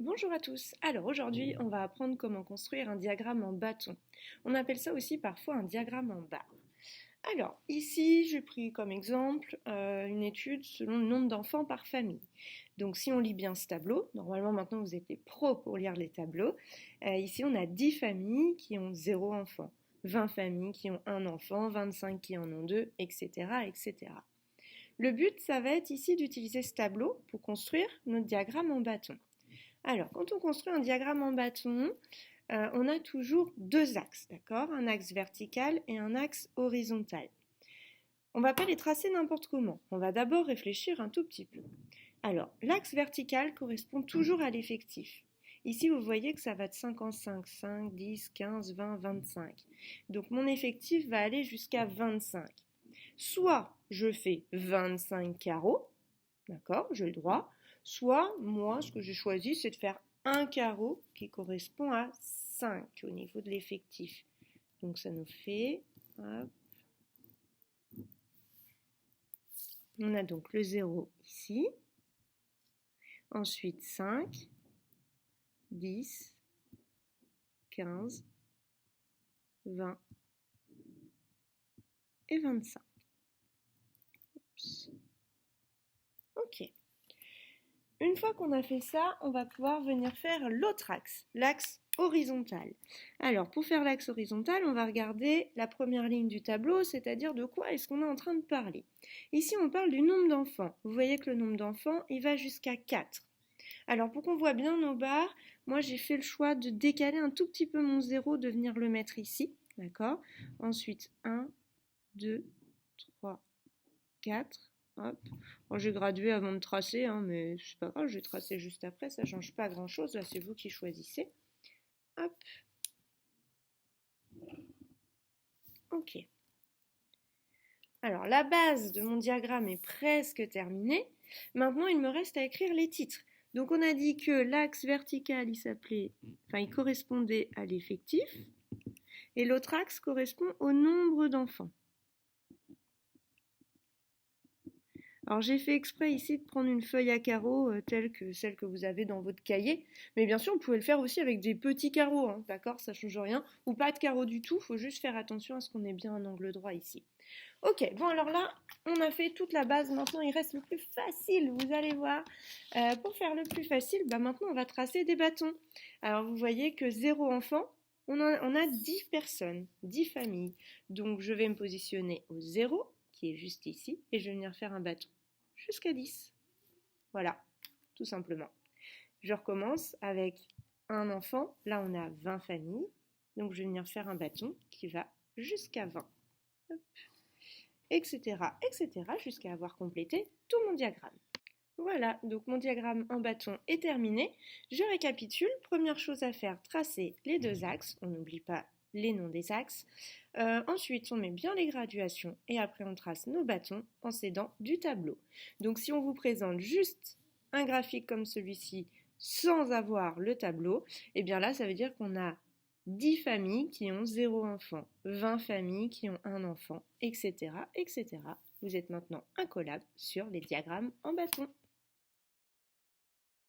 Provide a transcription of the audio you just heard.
Bonjour à tous. Alors aujourd'hui, on va apprendre comment construire un diagramme en bâton. On appelle ça aussi parfois un diagramme en barre. Alors ici, j'ai pris comme exemple une étude selon le nombre d'enfants par famille. Donc si on lit bien ce tableau, normalement maintenant vous êtes pro pour lire les tableaux, ici on a 10 familles qui ont 0 enfant, 20 familles qui ont un enfant, 25 qui en ont 2, etc. etc. Le but, ça va être ici d'utiliser ce tableau pour construire notre diagramme en bâton. Alors, quand on construit un diagramme en bâton, on a toujours deux axes, d'accord? Un axe vertical et un axe horizontal. On ne va pas les tracer n'importe comment. On va d'abord réfléchir un tout petit peu. Alors, l'axe vertical correspond toujours à l'effectif. Ici, vous voyez que ça va de 5 en 5, 5, 10, 15, 20, 25. Donc, mon effectif va aller jusqu'à 25. Soit je fais 25 carreaux, d'accord, j'ai le droit. Soit, moi, ce que j'ai choisi, c'est de faire un carreau qui correspond à 5 au niveau de l'effectif. Donc ça nous fait, hop, on a donc le 0 ici, ensuite 5, 10, 15, 20 et 25. Oups. Ok. Une fois qu'on a fait ça, on va pouvoir venir faire l'autre axe, l'axe horizontal. Alors, pour faire l'axe horizontal, on va regarder la première ligne du tableau, c'est-à-dire de quoi est-ce qu'on est en train de parler. Ici, on parle du nombre d'enfants. Vous voyez que le nombre d'enfants, il va jusqu'à 4. Alors, pour qu'on voit bien nos barres, moi, j'ai fait le choix de décaler un tout petit peu mon 0, de venir le mettre ici, d'accord? Ensuite, 1, 2, 3, 4. Hop. Bon, j'ai gradué avant de tracer, hein, mais c'est pas grave, je vais tracer juste après, ça change pas grand chose, là c'est vous qui choisissez. Hop. Ok. Alors la base de mon diagramme est presque terminée. Maintenant il me reste à écrire les titres. Donc on a dit que l'axe vertical il correspondait à l'effectif et l'autre axe correspond au nombre d'enfants. Alors j'ai fait exprès ici de prendre une feuille à carreaux telle que celle que vous avez dans votre cahier, mais bien sûr vous pouvez le faire aussi avec des petits carreaux, hein, d'accord, ça change rien, ou pas de carreaux du tout, il faut juste faire attention à ce qu'on ait bien un angle droit ici. Ok, bon alors là on a fait toute la base, maintenant il reste le plus facile, vous allez voir. Pour faire le plus facile, maintenant on va tracer des bâtons. Alors vous voyez que 0 enfant, on a 10 personnes, 10 familles, donc je vais me positionner au 0, qui est juste ici, et je vais venir faire un bâton jusqu'à 10. Voilà, tout simplement. Je recommence avec un enfant, là on a 20 familles, donc je vais venir faire un bâton qui va jusqu'à 20. Hop. Etc., etc., jusqu'à avoir complété tout mon diagramme. Voilà, donc mon diagramme en bâton est terminé. Je récapitule. Première chose à faire, tracer les deux axes. On n'oublie pas les noms des axes. Ensuite, on met bien les graduations et après on trace nos bâtons en s'aidant du tableau. Donc si on vous présente juste un graphique comme celui-ci sans avoir le tableau, eh bien là ça veut dire qu'on a 10 familles qui ont 0 enfant, 20 familles qui ont un enfant, etc., etc. Vous êtes maintenant incollable sur les diagrammes en bâton.